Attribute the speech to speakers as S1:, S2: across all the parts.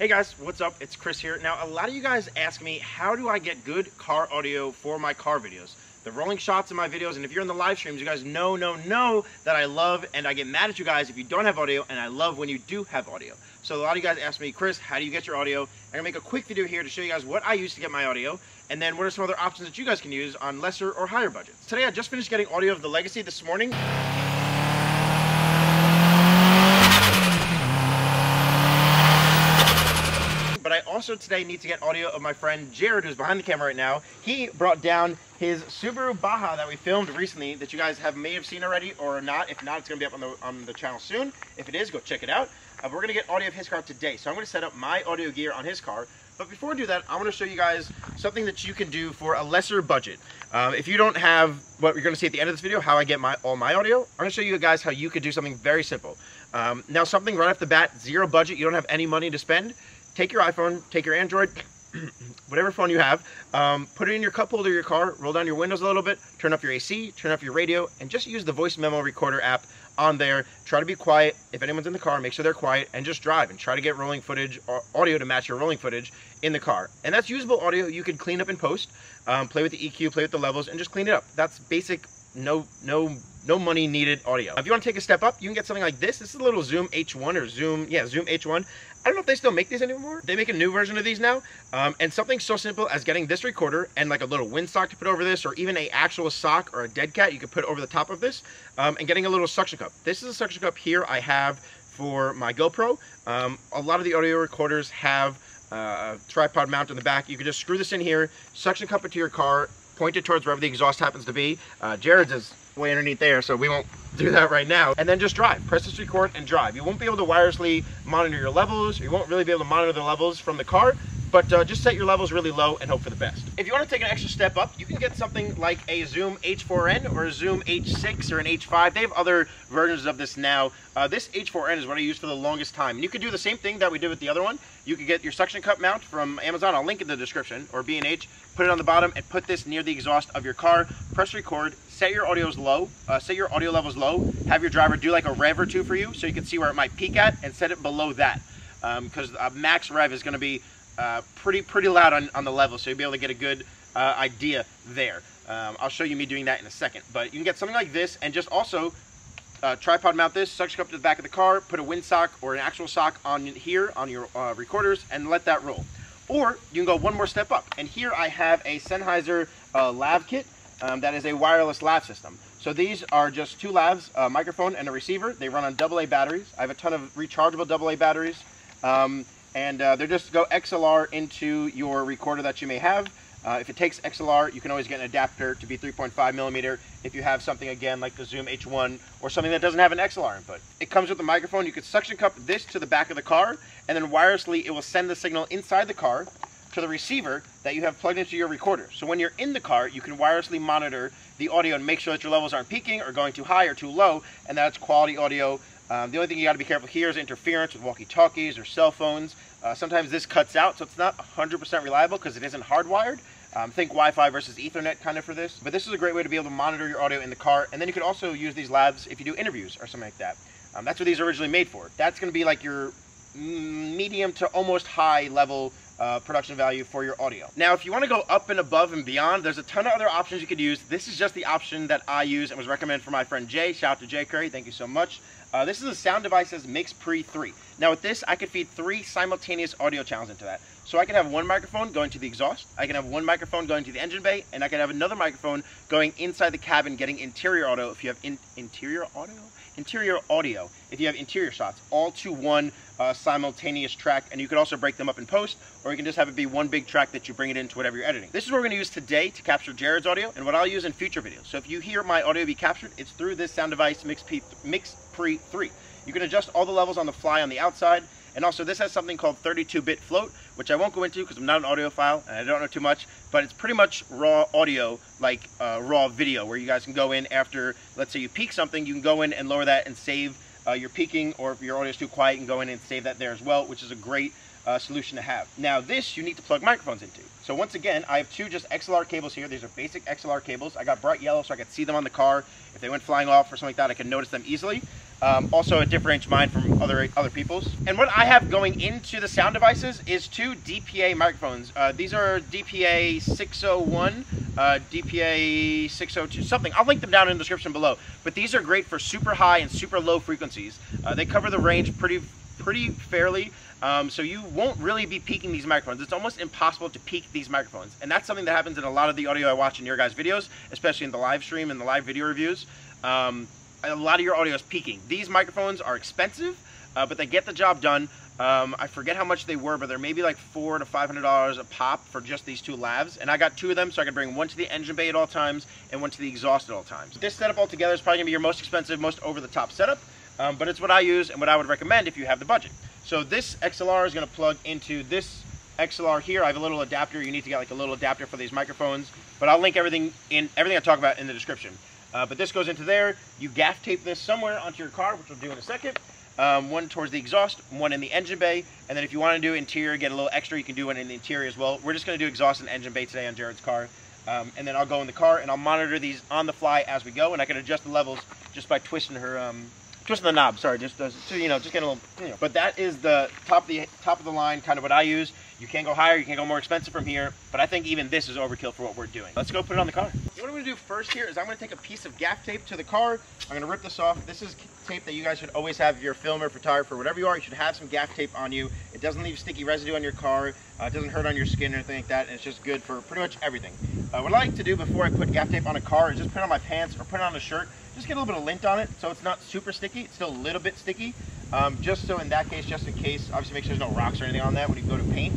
S1: Hey guys, what's up? It's Chris here. Now, a lot of you guys ask me, how do I get good car audio for my car videos? The rolling shots in my videos, and if you're in the live streams, you guys know that I love, and I get mad at you guys if you don't have audio, and I love when you do have audio. So a lot of you guys ask me, Chris, how do you get your audio? I'm gonna make a quick video here to show you guys what I use to get my audio, and then what are some other options that you guys can use on lesser or higher budgets. Today, I just finished getting audio of the Legacy this morning. But I also today need to get audio of my friend Jared, who's behind the camera right now. He brought down his Subaru Baja that we filmed recently that you guys may have seen already or not. If not, it's going to be up on the channel soon. If it is, go check it out. But we're going to get audio of his car today. So I'm going to set up my audio gear on his car. But before we do that, I want to show you guys something that you can do for a lesser budget. If you don't have what you're going to see at the end of this video, how I get all my audio, I'm going to show you guys how you could do something very simple. Now, something right off the bat, zero budget, you don't have any money to spend. Take your iPhone, take your Android, whatever phone you have, put it in your cup holder of your car, roll down your windows a little bit, turn off your AC, turn off your radio, and just use the voice memo recorder app on there. Try to be quiet. If anyone's in the car, make sure they're quiet, and just drive and try to get rolling footage or audio to match your rolling footage in the car. And that's usable audio you can clean up in post, play with the EQ, play with the levels, and just clean it up. That's basic, no money needed audio. If you want to take a step up, you can get something like this. This is a little Zoom H1 or Zoom H1. I don't know if they still make these anymore. They make a new version of these now. And something so simple as getting this recorder and like a little windsock to put over this, or even a actual sock or a dead cat you could put over the top of this, and getting a little suction cup. This is a suction cup here I have for my GoPro. A lot of the audio recorders have a tripod mount in the back. You can just screw this in here, suction cup it to your car, point it towards wherever the exhaust happens to be. Jared's is way underneath there, so we won't do that right now. And then just drive. Press this record and drive. You won't be able to wirelessly monitor your levels, or you won't really be able to monitor the levels from the car, but just set your levels really low and hope for the best. If you want to take an extra step up, you can get something like a Zoom H4n or a Zoom H6 or an H5. They have other versions of this now. This H4n is what I used for the longest time. And you could do the same thing that we did with the other one. You could get your suction cup mount from Amazon. I'll link in the description, or B&H. Put it on the bottom and put this near the exhaust of your car. Press record. Set your audios low. Set your audio levels low. Have your driver do like a rev or two for you so you can see where it might peak at, and set it below that. Because max rev is going to be pretty loud on the level, so you'll be able to get a good idea there. I'll show you me doing that in a second. But you can get something like this, and just also tripod mount this, suction cup to the back of the car, put a windsock or an actual sock on here on your recorders, and let that roll. Or you can go one more step up, and here I have a Sennheiser lav kit that is a wireless lav system. So these are just two lavs, a microphone and a receiver. They run on AA batteries. I have a ton of rechargeable AA batteries, and they're just go XLR into your recorder that you may have. If it takes XLR, you can always get an adapter to be 3.5 millimeter if you have something, again, like the Zoom H1 or something that doesn't have an XLR input. It comes with the microphone. You could suction cup this to the back of the car, and then wirelessly it will send the signal inside the car to the receiver that you have plugged into your recorder. So when you're in the car, you can wirelessly monitor the audio and make sure that your levels aren't peaking or going too high or too low, and that's quality audio. The only thing you got to be careful here is interference with walkie-talkies or cell phones. Sometimes this cuts out, so it's not 100% reliable because it isn't hardwired. Think Wi-Fi versus Ethernet kind of for this. But this is a great way to be able to monitor your audio in the car. And then you could also use these labs if you do interviews or something like that. That's what these are originally made for. That's going to be like your medium to almost high level production value for your audio. Now, if you want to go up and above and beyond, there's a ton of other options you could use. This is just the option that I use and was recommended for my friend Jay. Shout out to Jay Curry. Thank you so much. This is a Sound Devices Mix Pre 3. Now with this, I could feed 3 simultaneous audio channels into that. So I can have one microphone going to the exhaust, I can have one microphone going to the engine bay, and I can have another microphone going inside the cabin getting interior audio if you have interior audio if you have interior shots, all to one simultaneous track. And you could also break them up in post, or you can just have it be one big track that you bring it into whatever you're editing. This is what we're going to use today to capture Jared's audio, and what I'll use in future videos. So if you hear my audio be captured, it's through this Sound Device Mix Pre 3. You can adjust all the levels on the fly on the outside, and also this has something called 32-bit float, which I won't go into because I'm not an audiophile and I don't know too much, but it's pretty much raw audio, like raw video, where you guys can go in after, let's say you peak something, you can go in and lower that and save your peaking, or if your audio is too quiet, you can go in and save that there as well, which is a great solution to have. Now this you need to plug microphones into. So once again, I have two just XLR cables here. These are basic XLR cables. I got bright yellow so I could see them on the car. If they went flying off or something like that, I could notice them easily. Also, it differentiates mine from other people's. And what I have going into the sound devices is 2 DPA microphones. These are DPA 601, DPA 602, something. I'll link them down in the description below. But these are great for super high and super low frequencies. They cover the range pretty fairly. So you won't really be peaking these microphones. It's almost impossible to peak these microphones. And that's something that happens in a lot of the audio I watch in your guys' videos, especially in the live stream and the live video reviews. A lot of your audio is peaking. These microphones are expensive, but they get the job done. I forget how much they were, but they're maybe like $400 to $500 a pop for just these 2 lavs. And I got 2 of them, so I could bring one to the engine bay at all times and one to the exhaust at all times. This setup altogether is probably gonna be your most expensive, most over-the-top setup, but it's what I use and what I would recommend if you have the budget. So this XLR is gonna plug into this XLR here. I have a little adapter. You need to get like a little adapter for these microphones, but I'll link everything I talk about in the description. But this goes into there. You gaff tape this somewhere onto your car, which we'll do in a second. One towards the exhaust, one in the engine bay, and then if you want to do interior, get a little extra, you can do one in the interior as well. We're just going to do exhaust and engine bay today on Jared's car. And then I'll go in the car and I'll monitor these on the fly as we go, and I can adjust the levels just by twisting the knob. Sorry, just get a little. But that is the top of the line, kind of what I use. You can't go higher, you can't go more expensive from here, but I think even this is overkill for what we're doing. Let's go put it on the car. What I'm gonna do first here is I'm gonna take a piece of gaff tape to the car. I'm gonna rip this off. This is tape that you guys should always have if you're a filmer, photographer, whatever you are. You should have some gaff tape on you. It doesn't leave sticky residue on your car. It doesn't hurt on your skin or anything like that. And it's just good for pretty much everything. What I like to do before I put gaff tape on a car is just put it on my pants or put it on a shirt. Just get a little bit of lint on it so it's not super sticky. It's still a little bit sticky. Just so in that case, just in case, obviously make sure there's no rocks or anything on that when you go to paint.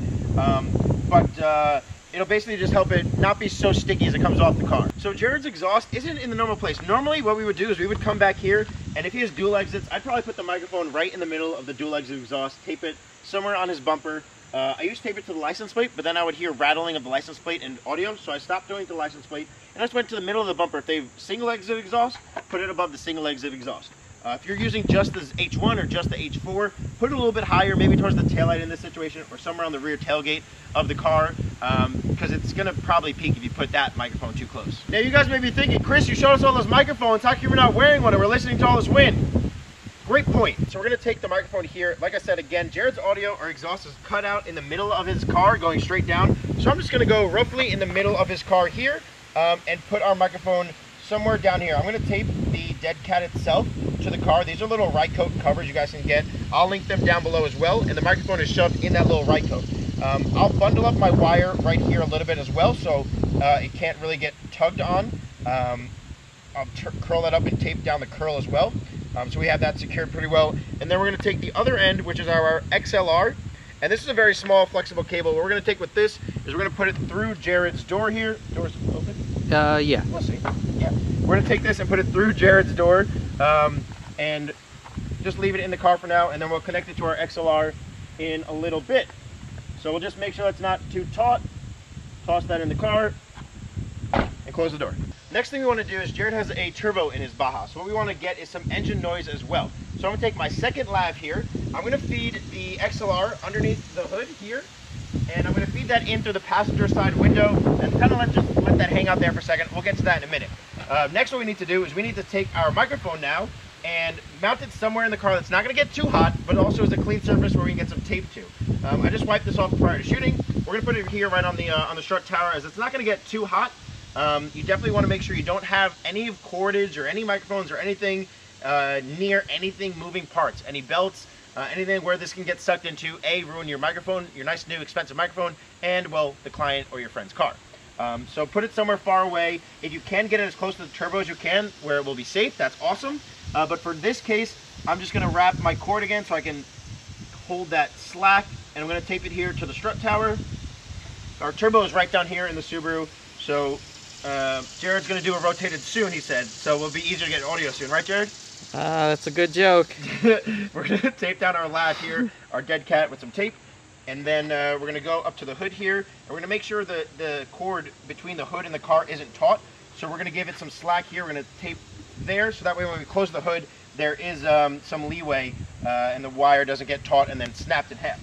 S1: It'll basically just help it not be so sticky as it comes off the car. So Jared's exhaust isn't in the normal place. Normally what we would do is we would come back here, and if he has dual exits, I'd probably put the microphone right in the middle of the dual exit exhaust, tape it somewhere on his bumper. I used to tape it to the license plate, but then I would hear rattling of the license plate and audio, so I stopped doing it to the license plate, and I just went to the middle of the bumper. If they have single exit exhaust, put it above the single exit exhaust. If you're using just the H1 or just the H4, put it a little bit higher, maybe towards the taillight in this situation, or somewhere on the rear tailgate of the car, because it's going to probably peak if you put that microphone too close. Now you guys may be thinking, Chris, you showed us all those microphones, how come you're not wearing one and we're listening to all this wind? Great point. So we're going to take the microphone here. Like I said, again, Jared's audio or exhaust is cut out in the middle of his car, going straight down. So I'm just going to go roughly in the middle of his car here, and put our microphone somewhere down here. I'm going to tape the dead cat itself to the car. These are little right coat covers you guys can get. I'll link them down below as well, and the microphone is shoved in that little right coat. I'll bundle up my wire right here a little bit as well, so it can't really get tugged on. I'll curl that up and tape down the curl as well. So we have that secured pretty well. And then we're going to take the other end, which is our XLR. And this is a very small flexible cable. What we're going to take with this is we're going to put it through Jared's door here. Door's open?
S2: Yeah.
S1: We'll see. Yeah. We're going to take this and put it through Jared's door, and just leave it in the car for now, and then we'll connect it to our XLR in a little bit. So we'll just make sure it's not too taut. Toss that in the car and close the door. Next thing we want to do is Jared has a turbo in his Baja, so what we want to get is some engine noise as well. So I'm going to take my second lav here. I'm going to feed the XLR underneath the hood here, and I'm going to feed that in through the passenger side window and kind of let that hang out there for a second. We'll get to that in a minute. Next, what we need to do is we need to take our microphone now and mount it somewhere in the car that's not going to get too hot, but also is a clean surface where we can get some tape to. I just wiped this off prior to shooting. We're going to put it here right on the strut tower, as it's not going to get too hot. You definitely want to make sure you don't have any cordage or any microphones or anything near anything moving parts, any belts, anything where this can get sucked into, ruin your microphone, your nice new expensive microphone, and, well, the client or your friend's car. So put it somewhere far away. If you can get it as close to the turbo as you can, where it will be safe, that's awesome. But for this case, I'm just going to wrap my cord again so I can hold that slack, and I'm going to tape it here to the strut tower. Our turbo is right down here in the Subaru, so Jared's going to do a rotated soon, he said, so it'll be easier to get audio soon, right, Jared?
S2: That's a good joke.
S1: We're going to tape down our lav here, our dead cat, with some tape, and then we're going to go up to the hood here, and we're going to make sure that the cord between the hood and the car isn't taut, so we're going to give it some slack here. We're going to tape there, so that way when we close the hood, there is some leeway, and the wire doesn't get taut and then snapped in half.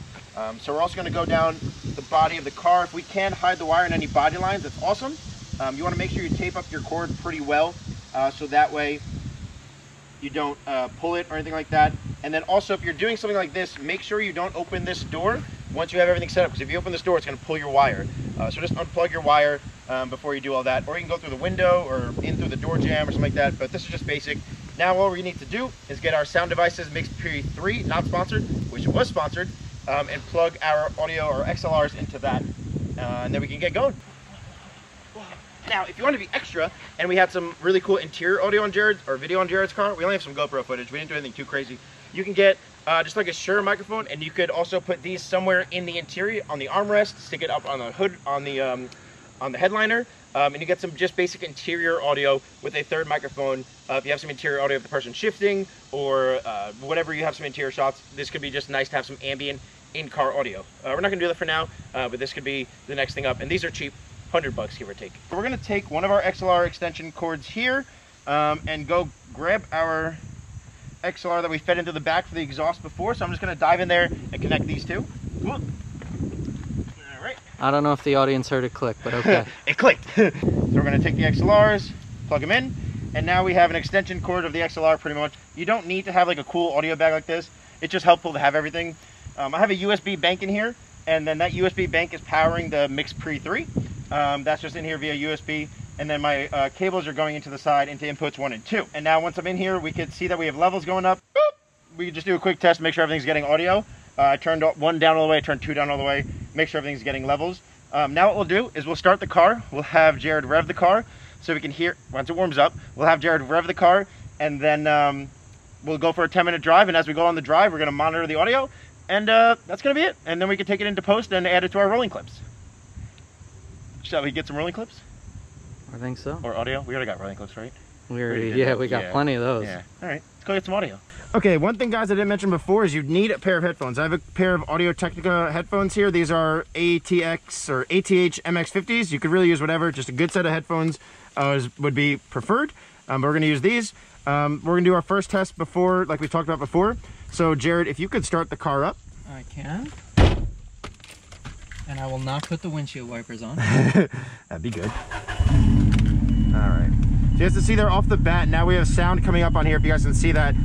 S1: So we're also going to go down the body of the car. If we can hide the wire in any body lines, that's awesome. You want to make sure you tape up your cord pretty well, so that way you don't pull it or anything like that. And then also, if you're doing something like this, make sure you don't open this door once you have everything set up, because if you open this door, it's going to pull your wire. So just unplug your wire before you do all that, or you can go through the window or in through the door jamb or something like that, but this is just basic. Now all we need to do is get our sound devices, MixPre 3, not sponsored, which was sponsored, and plug our audio or XLRs into that, and then we can get going. Now, if you want to be extra, and we had some really cool interior audio on Jared's, or video on Jared's car, we only have some GoPro footage, we didn't do anything too crazy. You can get just like a Shure microphone, and you could also put these somewhere in the interior, on the armrest, stick it up on the hood, on the headliner, and you get some just basic interior audio with a third microphone. If you have some interior audio of the person shifting, or whatever you have some interior shots, this could be just nice to have some ambient in-car audio. We're not gonna do that for now, but this could be the next thing up, and these are cheap. $100 give or take. We're gonna take one of our XLR extension cords here and go grab our XLR that we fed into the back for the exhaust before. So I'm just gonna dive in there and connect these two. Cool. All right.
S2: I don't know if the audience heard it click, but okay.
S1: It clicked. So we're gonna take the XLRs, plug them in, and now we have an extension cord of the XLR pretty much. You don't need to have like a cool audio bag like this. It's just helpful to have everything. I have a USB bank in here, and then that USB bank is powering the MixPre 3. That's just in here via USB, and then my cables are going into the side into inputs 1 and 2. And now once I'm in here, we can see that we have levels going up. Boop. We can just do a quick test, make sure everything's getting audio. I turned 1 down all the way, turned 2 down all the way, make sure everything's getting levels. Now what we'll do is we'll start the car. We'll have Jared rev the car so we can hear, once it warms up, we'll have Jared rev the car, and then we'll go for a 10-minute drive, and as we go on the drive, we're gonna monitor the audio, and that's gonna be it. And then we can take it into post and add it to our rolling clips. Shall we get some rolling clips?
S2: I think so.
S1: Or audio? We already got rolling clips, right?
S2: We got plenty of those.
S1: Yeah. All right, let's go get some audio. Okay, one thing, guys, I didn't mention before is you need a pair of headphones. I have a pair of Audio-Technica headphones here. These are ATX or ATH MX50s. You could really use whatever. Just a good set of headphones would be preferred. But we're going to use these. We're going to do our first test before, like we talked about before. So, Jared, if you could start the car up.
S2: I can. And I will not put the windshield wipers on.
S1: That'd be good. All right. So you have to see there off the bat. Now we have sound coming up on here. If you guys can see that,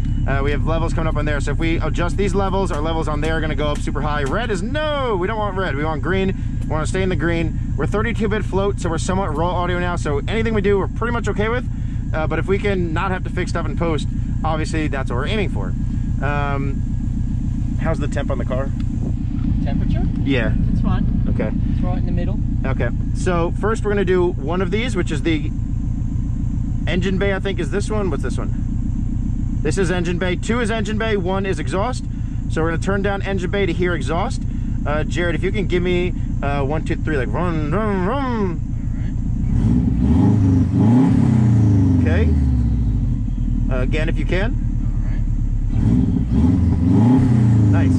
S1: we have levels coming up on there. So if we adjust these levels, our levels on there are going to go up super high. Red is no, we don't want red. We want green. We want to stay in the green. We're 32-bit float, so we're somewhat raw audio now. So anything we do, we're pretty much okay with. But if we can not have to fix stuff in post, obviously that's what we're aiming for. How's the temp on the car?
S2: Temperature?
S1: Yeah.
S2: It's fine.
S1: Okay.
S2: It's right in the middle.
S1: Okay. So first we're going to do one of these, which is the engine bay, I think is this one. What's this one? This is engine bay. 2 is engine bay, 1 is exhaust. So we're going to turn down engine bay to hear exhaust. Jared, if you can give me 1, 2, 3, like run, run, run.
S2: All right.
S1: Okay. Again, if you can.
S2: All right.
S1: Nice.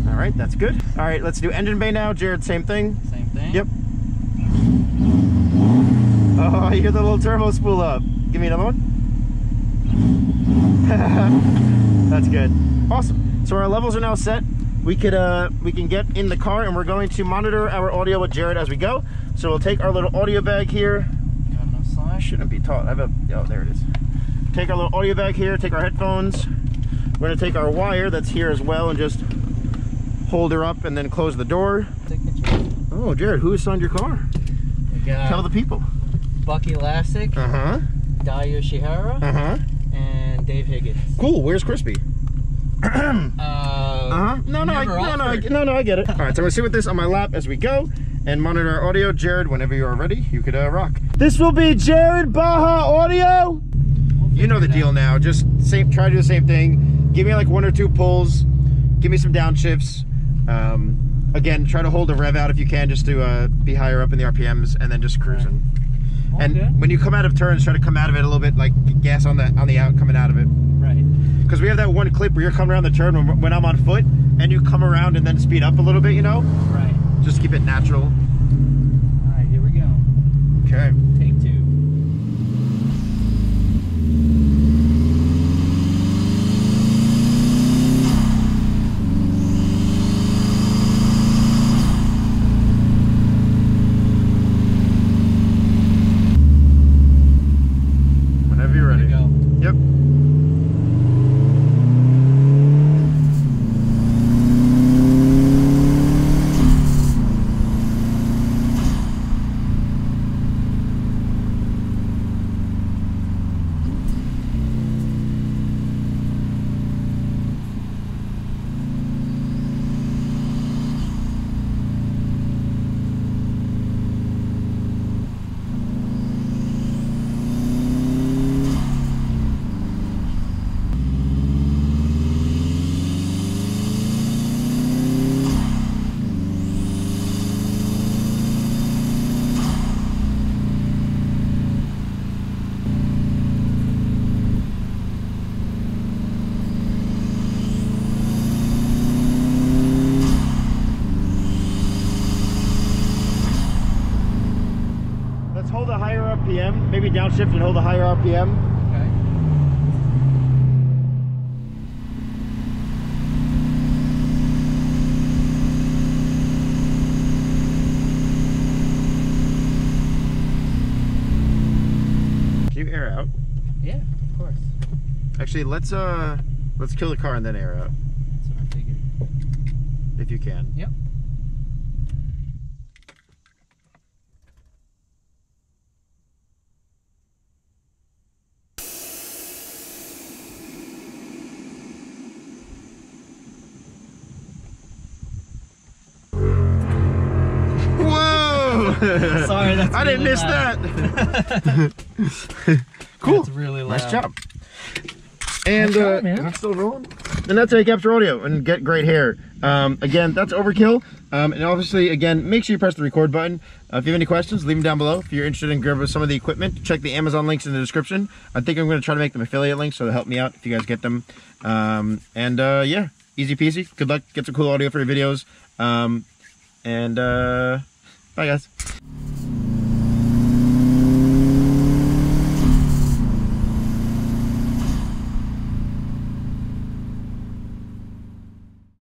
S1: All right, that's good. All right, let's do engine bay now. Jared, same thing.
S2: Same thing.
S1: Yep. Oh, you hear the little turbo spool up. Give me another one. That's good. Awesome. So our levels are now set. We can get in the car, and we're going to monitor our audio with Jared as we go. So we'll take our little audio bag here.
S2: Got enough slash?
S1: Shouldn't be taut. I have a, oh, there it is. Take our little audio bag here, take our headphones. We're going to take our wire that's here as well and just hold her up and then close the door. Oh, Jared, who assigned your car?
S2: We got
S1: Tell the people.
S2: Buck Elastic, Dai Yoshihara, and Dave Higgins.
S1: Cool. Where's Krispy? No, I get it. All right, so we'll sit with this on my lap as we go and monitor our audio. Jared, whenever you are ready, you could rock. This will be Jared Baja Audio. You know the deal now. Just try to do the same thing. Give me like 1 or 2 pulls. Give me some downshifts. Again, try to hold the rev out if you can, just to be higher up in the RPMs, and then just cruising.
S2: Right.
S1: And when you come out of turns, try to come out of it a little bit, like gas on the out, coming out of it.
S2: Right.
S1: Because we have that one clip where you're coming around the turn when I'm on foot, and you come around and then speed up a little bit, you know?
S2: Right.
S1: Just keep it natural.
S2: All right, here we go.
S1: Okay.
S2: Take 2.
S1: Whenever you're ready.
S2: Go.
S1: Yep. RPM. Maybe downshift and hold a higher RPM.
S2: Okay.
S1: Can you air out?
S2: Yeah, of course.
S1: Actually, let's kill the car and then air out.
S2: That's what I figured.
S1: If you can.
S2: Yep.
S1: Whoa!
S2: Sorry, that's
S1: I didn't
S2: really
S1: miss
S2: loud.
S1: that. Cool.
S2: That's really loud.
S1: Nice job. And
S2: man.
S1: that's still rolling. And that's how you capture audio and get great hair. Again, that's overkill. And obviously, again, make sure you press the record button. If you have any questions, leave them down below. If you're interested in grabbing some of the equipment, check the Amazon links in the description. I think I'm going to try to make them affiliate links, so they'll help me out if you guys get them. Yeah, easy peasy. Good luck. Get some cool audio for your videos. Bye guys.